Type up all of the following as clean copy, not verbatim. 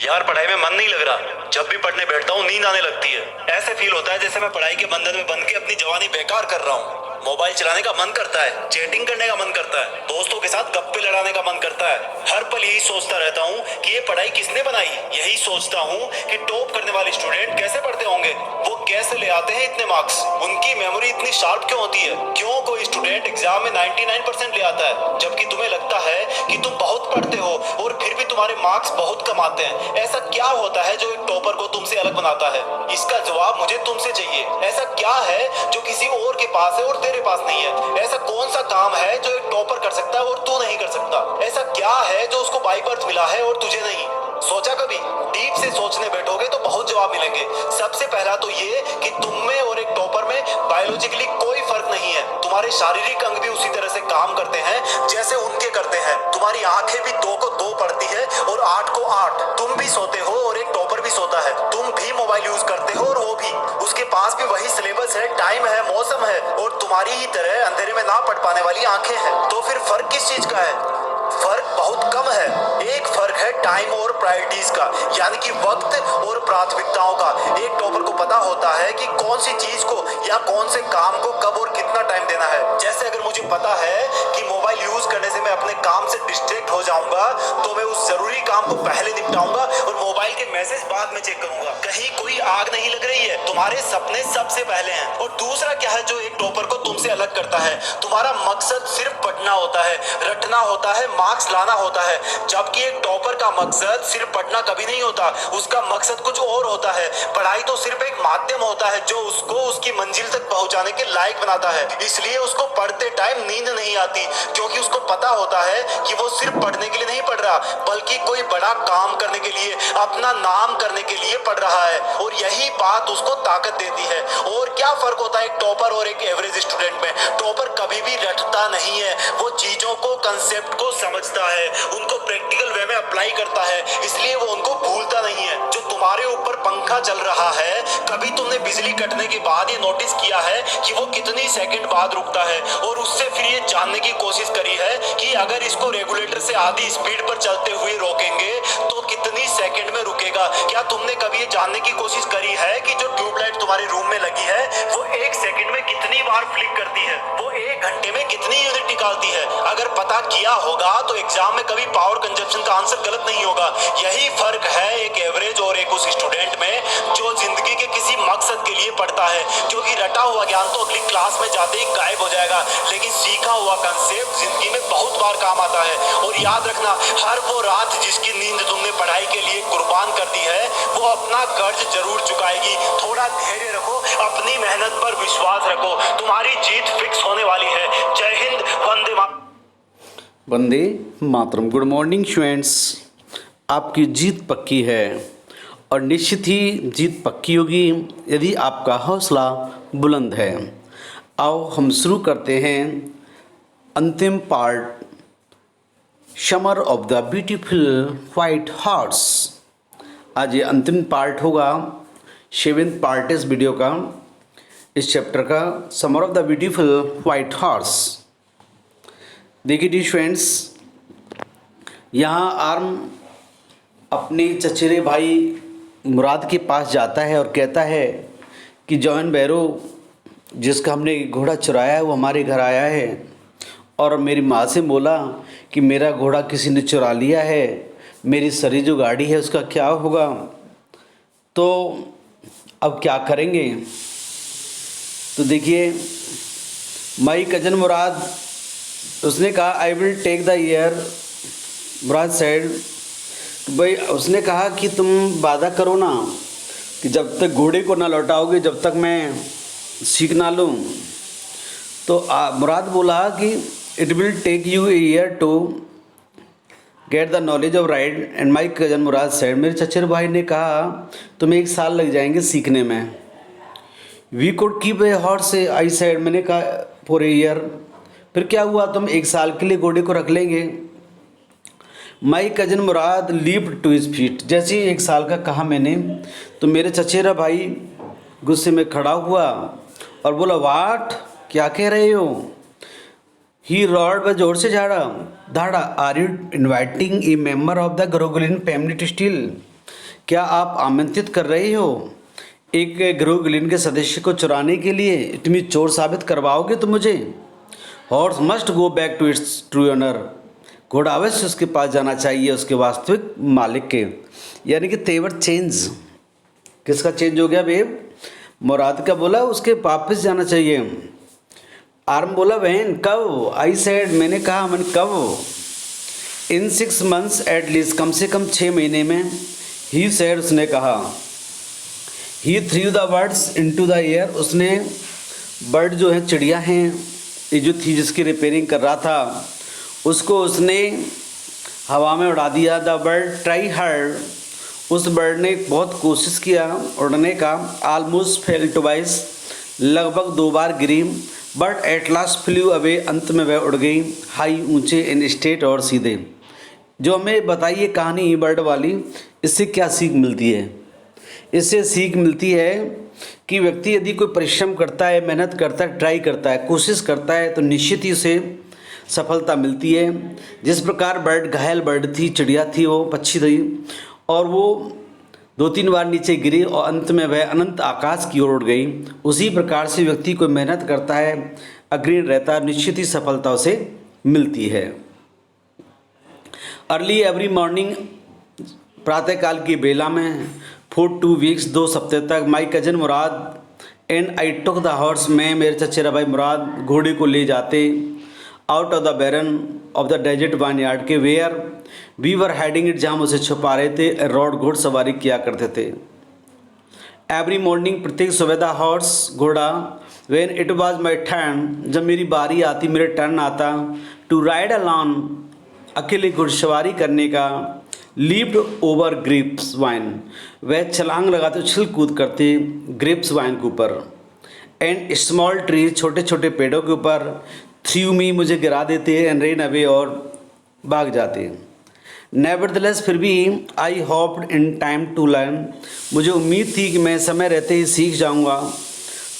यार पढ़ाई में मन नहीं लग रहा। जब भी पढ़ने बैठता हूँ नींद आने लगती है। ऐसे फील होता है जैसे मैं पढ़ाई के बंधन में बंध के अपनी जवानी बेकार कर रहा हूँ। मोबाइल चलाने का मन करता है, चैटिंग करने का मन करता है, दोस्तों के साथ गप्पे लड़ाने का मन करता है। हर पल यही सोचता रहता हूँ कि ये पढ़ाई किसने बनाई। यही सोचता हूँ कि टॉप करने वाले स्टूडेंट कैसे पढ़ते होंगे, वो कैसे ले आते हैं इतने मार्क्स, उनकी मेमोरी इतनी शार्प क्यों होती है। क्यों कोई स्टूडेंट एग्जाम में 99% ले आता है जबकि तुम्हें लगता है कि तुम बहुत पढ़ते हो और फिर भी तुम्हारे मार्क्स बहुत कम आते हैं। ऐसा क्या होता है जो एक टॉपर को तुमसे अलग बनाता है? इसका जवाब मुझे तुमसे चाहिए। ऐसा क्या है जो किसी और के पास है और तेरे पास नहीं है? ऐसा कौन सा काम है जो एक टॉपर कर सकता है और तू नहीं कर सकता? ऐसा क्या है जो उसको बाय बर्थ मिला है और तुझे नहीं? सोचा कभी? डीप से सोचने बैठोगे तो बहुत जवाब मिलेंगे। सबसे पहला तो ये कि तुम में और एक टॉपर में बायोलॉजिकली कोई फर्क नहीं है। तुम्हारे शारीरिक अंग भी उसी तरह से काम करते हैं जैसे उनके करते हैं। तुम्हारी आंखें भी 2 को 2 पढ़ती है और 8 को 8। तुम भी सोते हो और एक टॉपर भी सोता है। तुम भी मोबाइल यूज करते हो और वो भी। उसके पास भी वही सिलेबस है, टाइम है, मौसम है और तुम्हारी ही तरह अंधेरे में ना पढ़ पाने वाली आंखें हैं। तो फिर फर्क किस चीज का है? फर्क बहुत कम है। एक फर्क है टाइम और प्रायोरिटीज का, यानी कि वक्त और प्राथमिकताओं का। एक टॉपर को पता होता है कि कौन सी चीज को या कौन से काम को कब और कितना टाइम देना है। जैसे अगर मुझे पता है कि मोबाइल यूज करने से मैं अपने काम से डिस्ट्रैक्ट हो जाऊंगा तो मैं उस जरूरी काम को पहले निपटाऊंगा और मोबाइल के मैसेज बाद में चेक करूंगा। कहीं कोई आग नहीं लग रही है, तुम्हारे सपने सबसे पहले हैं। और दूसरा क्या है जो एक टॉपर को तुमसे अलग करता है? तुम्हारा मकसद सिर्फ पढ़ना होता है, रटना होता है, मार्क्स लाना होता है। जबकि एक टॉपर का मकसद सिर्फ पढ़ना कभी नहीं होता, उसका मकसद कुछ और होता है। पढ़ाई तो सिर्फ एक माध्यम होता है जो उसको उसकी मंजिल तक पहुंचाने के लायक बनाता है। इसलिए उसको पढ़ते टाइम नींद नहीं आती, क्योंकि उसको पता होता है कि वो सिर्फ पढ़ने के लिए नहीं पढ़ रहा, बल्कि कोई बड़ा काम करने के लिए, अपना नाम करने के लिए पढ़ रहा है। और यही बात उसको ताकत देती है। और क्या फर्क होता है एक टॉपर और एक एवरेज स्टूडेंट में? टॉपर कभी भी रटता नहीं है, वो चीजों को, कंसेप्ट को समझता है, उनको प्रैक्टिकल वे में अप्लाई करता है, इसलिए वो उनको भूलता नहीं है। जो तुम्हारे ऊपर पंखा चल रहा है, कभी तुमने बिजली कटने के बाद ये नोटिस किया है कि वो कितनी सेकंड बाद रुकता है? और उससे फिर ये जानने की कोशिश करी है कि अगर इसको रेगुलेटर से आधी स्पीड पर चलते हुए रोकेंगे तो कितनी सेकंड में रुकेगा? क्या तुमने कभी ये जानने की कोशिश करी है कि जो ट्यूबलाइट तुम्हारे रूम में लगी है वो 1 सेकंड में कितनी बार फ्लिक करती है? वो 1 घंटे में कितनी यूनिट निकालती है? अगर पता किया होगा तो एग्जाम में कभी पावर कंजप्शन का आंसर गलत नहीं होगा। यही फर्क है एक एवरेज और एक उस स्टूडेंट में जो जिंदगी के किसी मकसद के लिए पढ़ता है। क्योंकि रटा हुआ ज्ञान तो अगली क्लास में जाते ही गायब हो जाएगा, लेकिन सीखा हुआ कंसेप्ट जिंदगी में बहुत बार काम आता है। और याद रखना, हर वो रात जिसकी नींद तुमने पढ़ाई के लिए कुर्बान कर दी है वो अपना कर्ज जरूर चुकाएगी। थोड़ा धैर्य रखो, अपनी मेहनत पर विश्वास रखो, तुम्हारी जीत फिक्स होने वाली है। जय हिंद, वंदे मातरम। वंदे मातरम। Good morning students. आपकी जीत पक्की है और निश्चित ही जीत पक्की होगी यदि आपका हौसला बुलंद है। आओ हम शुरू करते हैं अंतिम part, summer of the beautiful white horse. आज ये अंतिम पार्ट होगा, 7th पार्ट इस वीडियो का, इस चैप्टर का, summer of the beautiful white horse. देखिए डी फ्रेंड्स, यहाँ आर्म अपने चचेरे भाई मुराद के पास जाता है और कहता है कि जॉन बैरो, जिसका हमने घोड़ा चुराया है वो हमारे घर आया है और मेरी माँ से बोला कि मेरा घोड़ा किसी ने चुरा लिया है, मेरी सारी जो गाड़ी है उसका क्या होगा, तो अब क्या करेंगे। तो देखिए, माई कजन मुराद, उसने कहा I will take the year. Murad said, भाई उसने कहा कि तुम वादा करो ना कि जब तक घोड़े को ना लौटाओगे जब तक मैं सीख ना लूँ। तो मुराद बोला कि it will take you a year to get the knowledge of ride. And my cousin Murad said, मेरे चचेरे भाई ने कहा तुम्हें 1 साल लग जाएंगे सीखने में। We could keep a horse, I said, मैंने कहा फॉर ए ईयर। फिर क्या हुआ, तुम 1 साल के लिए घोड़े को रख लेंगे। My cousin Murad leaped to his feet. जैसे ही 1 साल का कहा मैंने, तो मेरे चचेरा भाई गुस्से में खड़ा हुआ और बोला वाट, क्या कह रहे हो। ही रॉड वह जोर से झाड़ा धाड़ा, are you inviting a member of the Garoghlanian family to steal. क्या आप आमंत्रित कर रहे हो एक गृह कुलीन के सदस्य को चुराने के लिए? इतनी चोर साबित करवाओगे तो मुझे? Horse must go back to its true owner. घोड़ा अवश्य उसके पास जाना चाहिए, उसके वास्तविक मालिक के। यानी कि तेवर चेंज। किसका चेंज हो गया बेब? मुराद का बोला उसके वापस जाना चाहिए। आर्म बोला वैन कब? आई सेड मैंने कहा, मैंने कब? इन 6 months एट लीस्ट, कम से कम 6 महीने में। ही सेड उसने कहा। He threw the birds into the air, उसने बर्ड जो है चिड़िया हैं, ये जो थी जिसकी रिपेयरिंग कर रहा था उसको उसने हवा में उड़ा दिया। द बर्ड ट्राई हार्ड, उस बर्ड ने बहुत कोशिश किया उड़ने का। ऑलमोस्ट फेल ट्वाइस, लगभग 2 बार गिरी। But at last flew away, अंत में वह उड़ गई। हाई, ऊंचे, इन स्टेट, और सीधे। जो हमें बताइए कहानी बर्ड वाली, इससे क्या सीख मिलती है? इससे सीख मिलती है कि व्यक्ति यदि कोई परिश्रम करता है, मेहनत करता है, ट्राई करता है, कोशिश करता है तो निश्चित ही उसे सफलता मिलती है। जिस प्रकार बर्ड, घायल बर्ड थी, चिड़िया थी, वो पक्षी थी, और वो 2-3 बार नीचे गिरी और अंत में वह अनंत आकाश की ओर उड़ गई। उसी प्रकार से व्यक्ति कोई मेहनत करता है, अग्रणी रहता है, निश्चित ही सफलता उसे मिलती है। अर्ली एवरी मॉर्निंग, प्रातःकाल की बेला में, फॉर 2 weeks, 2 हफ्ते तक, my cousin Mourad and I took the horse, मैं, मेरे चचेरा भाई मुराद घोड़े को ले जाते out of the barn of the desert vineyard के, where we were hiding it, जहाँ उसे छुपा रहे थे। रोड, घोड़सवारी किया करते थे। एवरी मॉर्निंग, प्रत्येक सुबह, द हॉर्स, घोड़ा, when it was my turn, जब मेरी बारी आती, मेरे टर्न आता, टू राइड अलॉन, अकेले घुड़सवारी करने का, लीप्ड ओवर ग्रेप्स वाइन, वह छलांग लगाते, उछल कूद करते ग्रेप्स वाइन के ऊपर। एंड स्मॉल ट्री, छोटे छोटे पेड़ों के ऊपर, थ्रू मी, मुझे गिरा देते, एंड रेन अवे, और भाग जाते। नेवरदलेस, फिर भी, I hoped in time to learn, मुझे उम्मीद थी कि मैं समय रहते ही सीख जाऊंगा।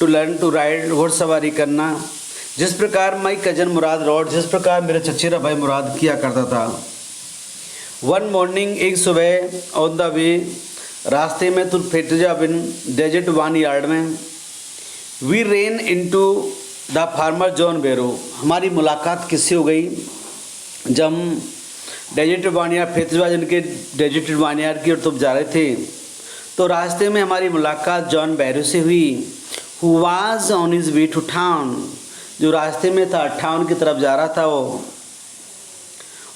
टू लर्न टू राइड, घुड़सवारी करना, जिस प्रकार माई कजन मुराद रोड, जिस प्रकार मेरे चचेरा भाई मुराद किया करता था। वन मॉर्निंग, एक सुबह, ऑन द वे, रास्ते में, तुल फेटजा बिन डेजर्ट वाइन यार्ड में, we ran into the farmer John Byro, हमारी मुलाकात किससे हो गई? जब हम डेजर्ट वाइन यार्ड, फेतजवा जिनके डेजर्ट वाइन यार्ड की ओर तुम जा रहे थे, तो रास्ते में हमारी मुलाकात जॉन बैरो से हुई। Who was on his way to town, जो रास्ते में था, टाउन की तरफ जा रहा था वो।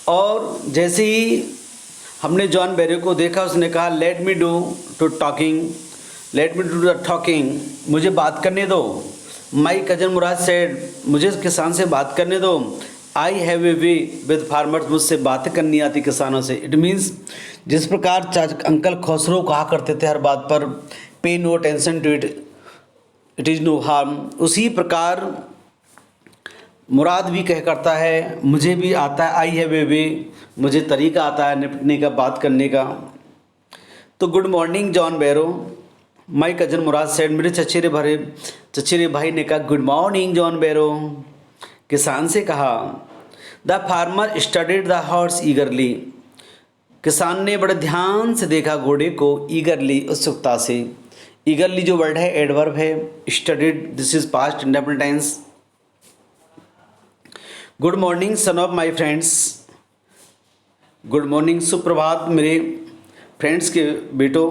और जैसे ही हमने जॉन बैरो को देखा, उसने कहा, let me do to talking, let me do the talking, मुझे बात करने दो। माई कजन मुराद सेड, मुझे किसान से बात करने दो। आई have a way with farmers, मुझसे बातें करनी आती किसानों से। इट मीन्स, जिस प्रकार अंकल खुसरो कहा करते थे हर बात पर, pay no attention to it, it is no harm, उसी प्रकार मुराद भी कह करता है, मुझे भी आता है, आई हैव ए वे, मुझे तरीका आता है निपटने का, बात करने का। तो good morning John Byro, my cousin Murad said, मेरे चचेरे भाई ने कहा, गुड मॉर्निंग जॉन बैरो, किसान से कहा। The farmer studied the horse ईगरली, किसान ने बड़े ध्यान से देखा घोड़े को, ईगरली, उत्सुकता से। ईगरली जो वर्ड है एडवर्ब है, studied, this is past indefinite tense. Good morning son of my friends, good morning, सुप्रभात मेरे फ्रेंड्स के बेटो।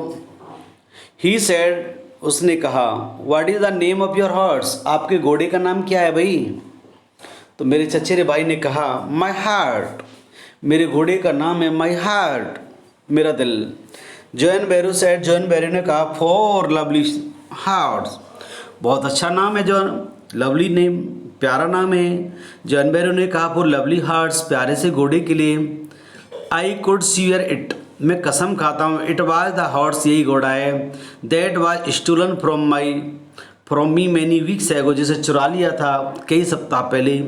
ही सेड, उसने कहा, what is the name of your horse, आपके घोड़े का नाम क्या है भाई? तो मेरे चचेरे भाई ने कहा, माई हार्ट, मेरे घोड़े का नाम है माई हार्ट, मेरा दिल। जॉन बैरो सेड, जॉन बैरो ने कहा, फॉर लवली हार्ट्स, बहुत अच्छा नाम है जॉन, लवली नेम, प्यारा नाम है। जॉन बैरो ने कहा, फॉर लवली हार्ट्स, प्यारे से घोड़े के लिए। आई कुड स्वीयर इट, मैं कसम खाता हूँ, इट वाज द हॉर्स, यही घोड़ा है, that was stolen from me many weeks ago, जिसे चुरा लिया था कई सप्ताह पहले।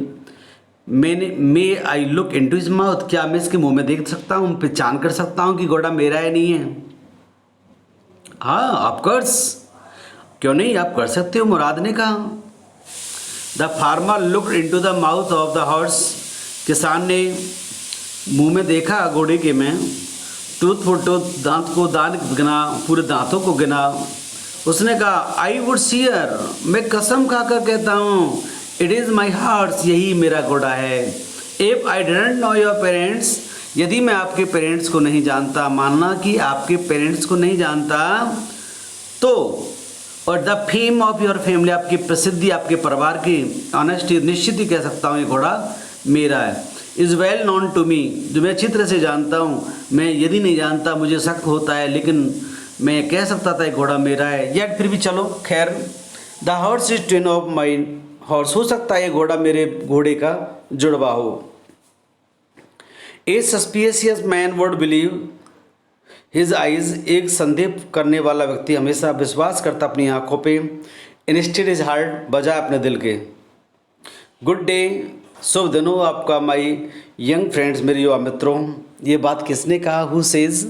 May I look into his mouth, क्या मैं इसके मुंह में देख सकता हूँ, पहचान कर सकता हूँ कि घोड़ा मेरा है नहीं है? हाँ, ऑफकोर्स, क्यों नहीं, आप कर सकते हो, मुराद ने कहा। The farmer looked into the mouth of the horse, किसान ने मुंह में देखा घोड़े के में, टूथ फॉर टूथ, दांत को दांत गिना, पूरे दांतों को गिना। उसने कहा आई वुड सियर, मैं कसम खाकर कहता हूँ, इट इज़ माई हार्ट, यही मेरा घोड़ा है। If I didn't know your parents, यदि मैं आपके पेरेंट्स को नहीं जानता, मानना कि आपके पेरेंट्स को नहीं जानता, तो और the fame of your family, आपकी प्रसिद्धि, आपके परिवार की ऑनेस्टी, निश्चित ही कह सकता हूँ ये घोड़ा मेरा है। Is well known to me, जो मैं अच्छी तरह से जानता हूँ। मैं यदि नहीं जानता मुझे शक होता है, लेकिन मैं कह सकता था ये घोड़ा मेरा है। या फिर भी चलो खैर, the horse is twin of my horse, हो सकता है ये घोड़ा मेरे घोड़े का जुड़वा हो। A suspicious man would believe his eyes, एक संदेह करने वाला व्यक्ति हमेशा विश्वास करता अपनी आंखों पे। इंस्टेड इज हार्ट, बजाय अपने दिल के। गुड डे, शुभ दिन हो आपका माई यंग फ्रेंड्स, मेरे युवा मित्रों। ये बात किसने कहा? हु सेज,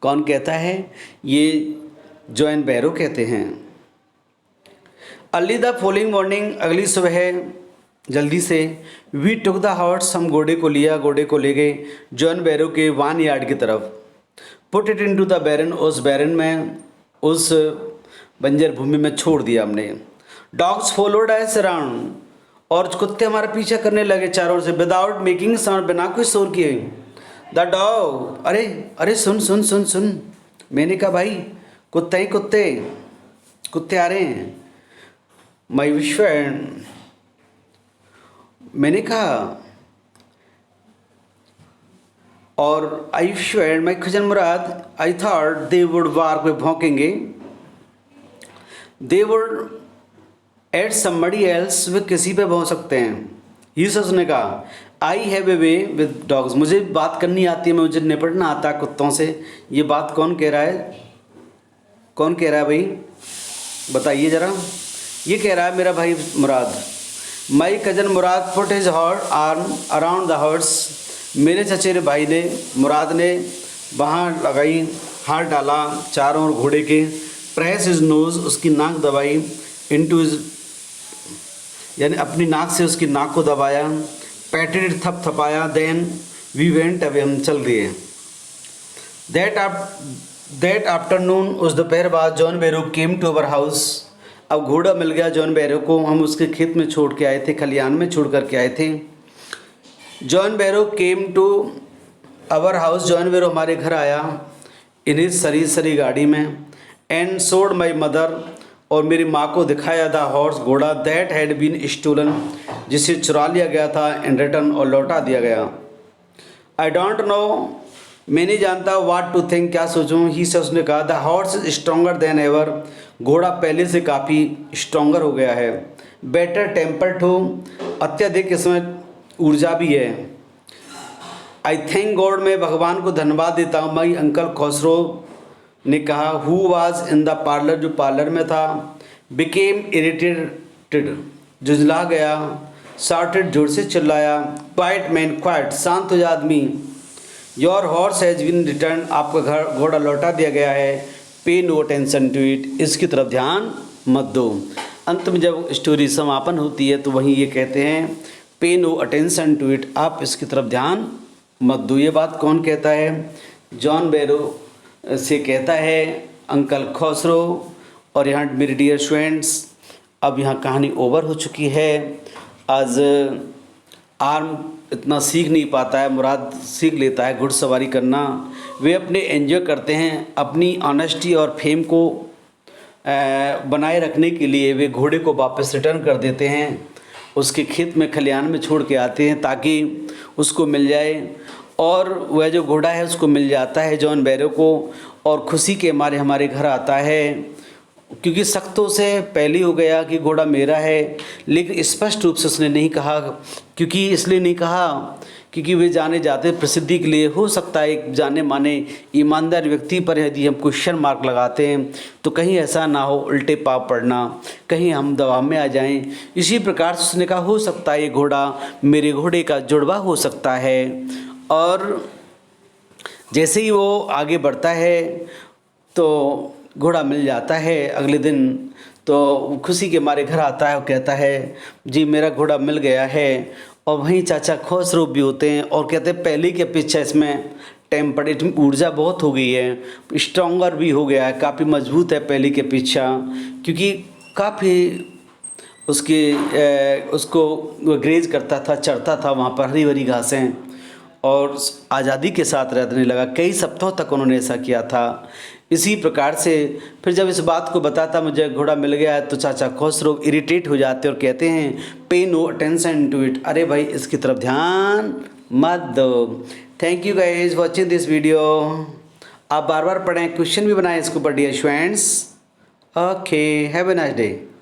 कौन कहता है? ये जॉन बैरो कहते हैं। अर्ली द फॉलोइंग मॉर्निंग, अगली सुबह जल्दी से, वी टुक द हॉर्स, हम घोड़े को लिया, घोड़े को ले गए जॉन बैरो के वान यार्ड की तरफ। Put it in to the barn, उस बैरन में, उस बंजर भूमि में छोड़ दिया हमने। डॉग्स फॉलोड अस अराउंड, और कुत्ते हमारा पीछा करने लगे चारों ओर से। विदाउट मेकिंग साउंड, बिना कोई शोर किए। द डॉग, अरे अरे सुन सुन सुन सुन, मैंने कहा भाई कुत्ते ही कुत्ते, कुत्ते आ रहे हैं। माई विश फ्रेंड, मैंने कहा, और आई श्वेड माई खजन मुराद, I thought they would bark, वे भौंकेंगे। They would at somebody else, वे किसी पे भौंक सकते हैं। ये उसने कहा, I have a way with dogs, मुझे बात करनी आती है, मुझे निपटना आता है कुत्तों से। ये बात कौन कह रहा है? कौन कह रहा है भाई, बताइए ज़रा। ये कह रहा है मेरा भाई Mourad. My cousin Mourad put his arm around the horse, मेरे चचेरे भाई ने, मुराद ने वहाँ लगाई, हाथ डाला चारों ओर घोड़े के। प्रेस इज नोज, उसकी नाक दबाई। इनटू इज, यानी अपनी नाक से उसकी नाक को दबाया। पैटेड, थपथपाया। देन वी वेंट अवे, हम चल दिए। दैट आफ्टरनून, उस दोपहर बाद, John Byro came to our house, अब घोड़ा मिल गया जॉन बैरो को। हम उसके खेत में छोड़ के आए थे, खलियान में छोड़ कर के आए थे। John Byro came to our house, John Byro हमारे घर आया, इन हिज सरी गाड़ी में। एंड सोड माई मदर, और मेरी माँ को दिखाया द हॉर्स, घोड़ा। दैट हैड बीन स्टोलन, जिसे चुरा लिया गया था। इन रिटर्न, और लौटा दिया गया। आई डोंट नो, मैं नहीं जानता। व्हाट टू थिंक, क्या सोचूं। ही से, उसने कहा, the horse is stronger than ever, घोड़ा पहले से काफ़ी स्ट्रॉन्गर हो गया है। बेटर टेम्पर्ड हो, अत्यधिक इसमें ऊर्जा भी है। आई थैंक गॉड, मैं भगवान को धन्यवाद देता हूँ। माई अंकल खसरो ने कहा, who was in the parlour, जो पार्लर में था। बिकेम इरिटेटेड, जुझला गया। शार्टेड, जोर से चिल्लाया। क्वाइट मैन, क्वाइट, शांत हो जा आदमी। Your horse has been return, आपका घोड़ा लौटा दिया गया है। पे नो अटेंशन टू इट, इसकी तरफ ध्यान मत दो। अंत में जब स्टोरी समापन होती है तो वहीं ये कहते हैं, पे नो अटेंशन टू इट, आप इसकी तरफ ध्यान मत दो। ये बात कौन कहता है? जॉन बैरो से कहता है अंकल खसरो। और यहाँ मेरे डियर स्टूडेंट्स, अब यहाँ कहानी ओवर हो चुकी है। आज आर्म इतना सीख नहीं पाता है, मुराद सीख लेता है घुड़सवारी करना। वे अपने एंजॉय करते हैं, अपनी ऑनेस्टी और फेम को बनाए रखने के लिए वे घोड़े को वापस रिटर्न कर देते हैं, उसके खेत में, खलियान में छोड़ के आते हैं ताकि उसको मिल जाए। और वह जो घोड़ा है उसको मिल जाता है जॉन बैरो को, और खुशी के मारे हमारे घर आता है, क्योंकि सख्तों से पहले हो गया कि घोड़ा मेरा है। लेकिन स्पष्ट रूप से उसने नहीं कहा, क्योंकि इसलिए नहीं कहा क्योंकि वे जाने जाते प्रसिद्धि के लिए। हो सकता है एक जाने माने ईमानदार व्यक्ति पर यदि हम क्वेश्चन मार्क लगाते हैं तो कहीं ऐसा ना हो उल्टे पाप पड़ना, कहीं हम दबाव में आ जाएं। इसी प्रकार से उसने कहा, हो सकता है ये घोड़ा मेरे घोड़े का जुड़वा हो सकता है। और जैसे ही वो आगे बढ़ता है तो घोड़ा मिल जाता है। अगले दिन तो खुशी के मारे घर आता है और कहता है, जी मेरा घोड़ा मिल गया है। और वहीं चाचा खसरो भी होते हैं और कहते हैं, पहले के पीछे इसमें टेम्पर्ड, इसमें ऊर्जा बहुत हो गई है, स्ट्रॉन्गर भी हो गया है, काफ़ी मजबूत है पहले के पीछा, क्योंकि काफ़ी उसको ग्रेज करता था, चरता था वहाँ पर हरी भरी घासें, और आज़ादी के साथ रहने लगा। कई सप्ताहों तक उन्होंने ऐसा किया था। इसी प्रकार से फिर जब इस बात को बताता मुझे घोड़ा मिल गया है, तो चाचा खुसरो इरिटेट हो जाते और कहते हैं पे नो अटेंशन टू इट, अरे भाई इसकी तरफ ध्यान मत दो। Thank you guys watching this video. आप बार बार पढ़ें, क्वेश्चन भी बनाएं इसके ऊपर dear students. Okay, have a nice day.